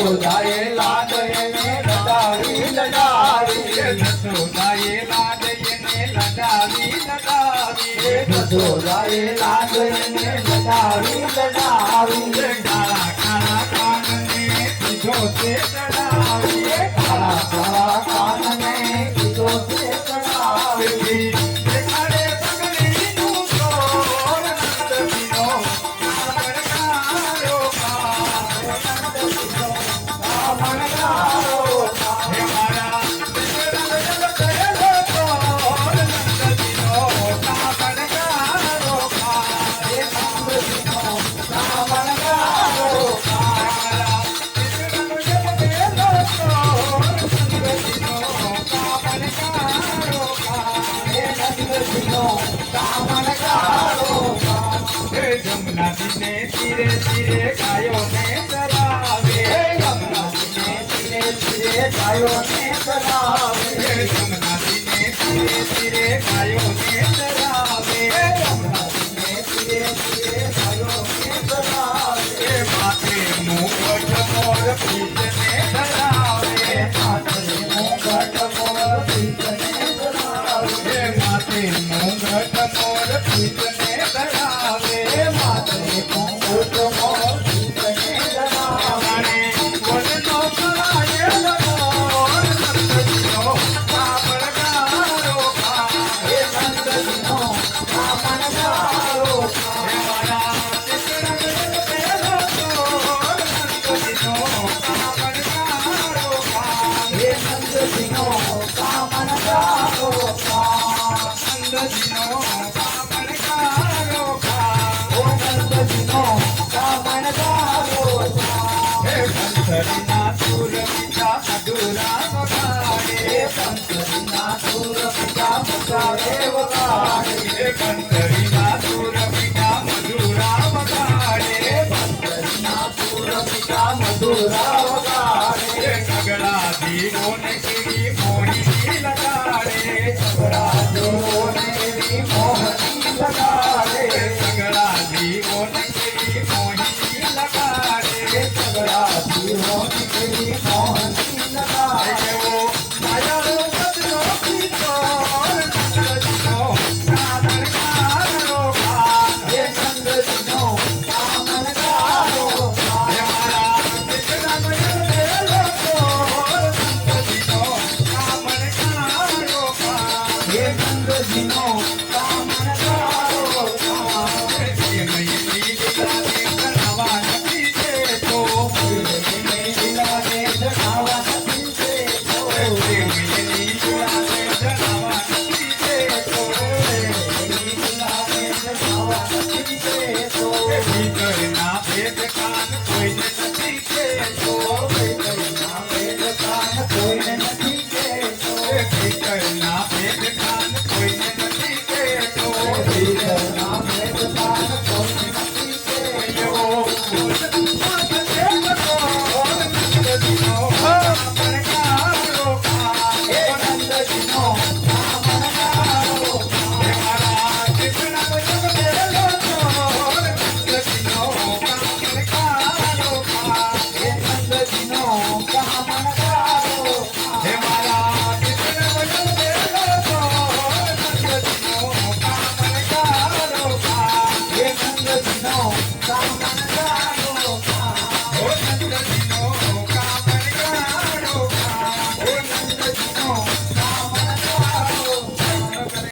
જસોદાએ લાડને લડાવી લડાવી જસોદાએ લાડને લડાવી લડાવી જસોદાએ લાડને લડાવી લડાવી કાળા કાળા કાનને કીધો છે ચડાવી કાળા કાળા કાનને કીધો છે ચડાવી જમના દિને ધીરે ધીરે ગાયોને ચરાવે જમના દિને ધીરે ધીરે ગાયોને ચરાવે જમના દિને ધીરે ધીરે ગાયોને ચરાવે જમના દિને ધીરે ધીરે ગાયોને ચરાવે માથે મુગટ મોર પીતને ધરાવે માથે મુગટ મોર પીતને ધરાવે માથે મુગટ મોર પીતને ધરાવે માથે મુગટ મોર પીતને ધરાવે વનનો કરાયેલ મોર નંદજીનો કાપડ ગારો હે નંદજીનો નંદજીનો કામણ ગારો ખા નંદજીનો કામણ ગારો ખા ઓ નંદજીનો કામણ ગારો ખા હે કંસરીના સુર પિતા મધુરા વગાડે હે કંસરીના સુર પિતા મધુરા વગાડે હે કંસરીના સુર પિતા મધુરા વગાડે હે કંસરીના સુર પિતા મધુરા વગાડે સગડા દીવોને કેવી મોહિની લગાડે સગડા દીવોને કેવી મોહિની લગાડે સગડા દીવોને કેવી મોહિની લગાડે સગડા દીવોને કેવી મોહિની લગાડે ઓ માયાળો સદનો પીતો નંદજીનો કામણ ગારો ખા હે નંદજીનો કામણ ગારો ખા હે મારા કૃષ્ણ મયૂર નંદજીનો કામણ ગારો ખા હે નંદજીનો કામણ ગારો ખા હે મયની લીલાને જણાવા નથી દેતો મયની લીલાને જણાવા નથી દેતો મયની લીલાને જણાવા નથી દેતો મયની લીલાને જણાવા નથી દેતો ભીતરના ભેદ કાન કોઈને નથી કહેતો ભીતરના ભેદ કાન કોઈને નથી કહેતો ભીતરના ભેદ કાન કોઈને નથી કહેતો ભીતરના ભેદ કાન કોઈને નથી કહેતો નંદજીનો કામણ ગારો ખા હે નંદજીનો કામણ ગારો ખા હે મારા કૃષ્ણ મયૂર નંદજીનો કામણ ગારો ખા હે નંદજીનો કામણ ગારો ખા હે મારા કૃષ્ણ મયૂર નંદજીનો કામણ ગારો ખા હે નંદજીનો કામણ ગારો